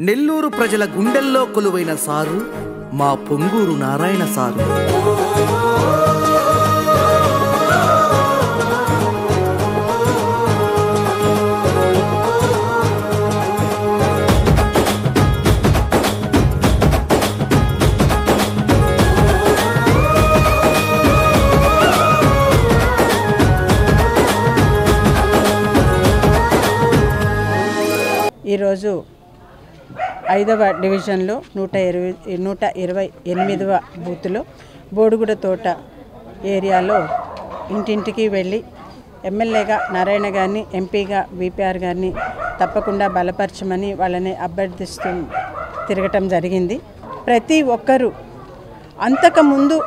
నెల్లూరు ప్రజల గుండెల్లో కొలువైన సారు మా పొంగూరు నారాయణ సారు. ఈరోజు 5వ డివిజన్లో 128వ బూత్లో బోడుగుడ తోట ఏరియాలో ఇంటింటికి వెళ్ళి ఎమ్మెల్యేగా నారాయణ గారిని, ఎంపీగా విపిఆర్ గారిని తప్పకుండా బలపరచమని వాళ్ళని అభ్యర్థిస్తూ తిరగటం జరిగింది. ప్రతి ఒక్కరూ అంతకుముందు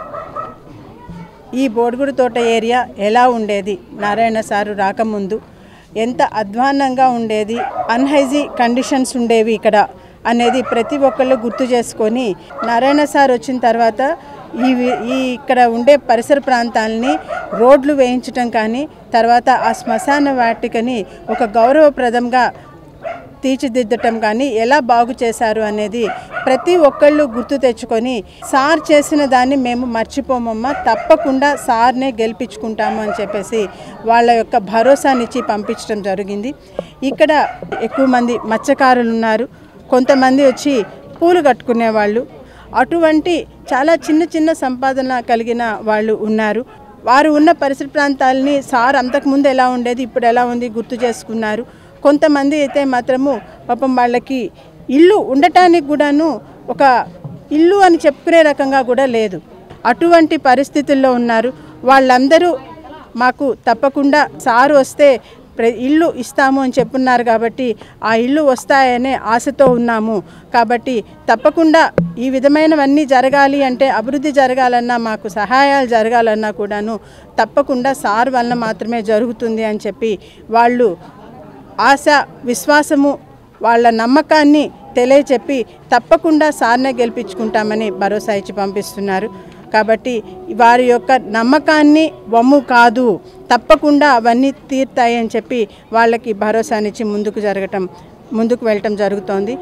ఈ బోడుగుడ తోట ఏరియా ఎలా ఉండేది, నారాయణ సారు రాకముందు ఎంత అధ్వాన్నంగా ఉండేది, అన్హైజీ కండిషన్స్ ఉండేవి ఇక్కడ అనేది ప్రతి ఒక్కళ్ళు గుర్తు చేసుకొని నారాయణ సార్ వచ్చిన తర్వాత ఇక్కడ ఉండే పరిసర ప్రాంతాలని రోడ్లు వేయించడం కానీ, తర్వాత ఆ శ్మశాన వాటికని ఒక గౌరవప్రదంగా తీర్చిదిద్దటం కానీ ఎలా బాగు చేశారు అనేది ప్రతి ఒక్కళ్ళు గుర్తు తెచ్చుకొని సార్ చేసిన దాన్ని మేము మర్చిపోమమ్మా, తప్పకుండా సార్నే గెలిపించుకుంటాము అని చెప్పేసి వాళ్ళ యొక్క భరోసానిచ్చి పంపించడం జరిగింది. ఇక్కడ ఎక్కువ మంది మత్స్యకారులు ఉన్నారు, కొంతమంది వచ్చి పూలు కట్టుకునే వాళ్ళు, అటువంటి చాలా చిన్న చిన్న సంపాదన కలిగిన వాళ్ళు ఉన్నారు. వారు ఉన్న పరిసర ప్రాంతాలని సార్ అంతకుముందు ఎలా ఉండేది, ఇప్పుడు ఎలా ఉంది గుర్తు చేసుకున్నారు. కొంతమంది అయితే మాత్రము పాపం వాళ్ళకి ఇల్లు ఉండటానికి కూడాను ఒక ఇల్లు అని చెప్పుకునే రకంగా కూడా లేదు, అటువంటి పరిస్థితుల్లో ఉన్నారు. వాళ్ళందరూ మాకు తప్పకుండా సారు వస్తే ఇల్లు ఇస్తాము అని చెప్పున్నారు కాబట్టి ఆ ఇల్లు వస్తాయనే ఆశతో ఉన్నాము. కాబట్టి తప్పకుండా ఈ విధమైనవన్నీ జరగాలి అంటే, అభివృద్ధి జరగాలన్నా, మాకు సహాయాలు జరగాలన్నా కూడాను తప్పకుండా సార్ వలన మాత్రమే జరుగుతుంది అని చెప్పి వాళ్ళు ఆశ, విశ్వాసము, వాళ్ళ నమ్మకాన్ని తెలియచెప్పి తప్పకుండా సార్నే గెలిపించుకుంటామని భరోసా ఇచ్చి పంపిస్తున్నారు. కాబట్టి వారి యొక్క నమ్మకాన్ని వమ్ము కాదు, తప్పకుండా అవన్నీ తీరుతాయి అని చెప్పి వాళ్ళకి భరోసానిచ్చి ముందుకు వెళ్ళటం జరుగుతోంది.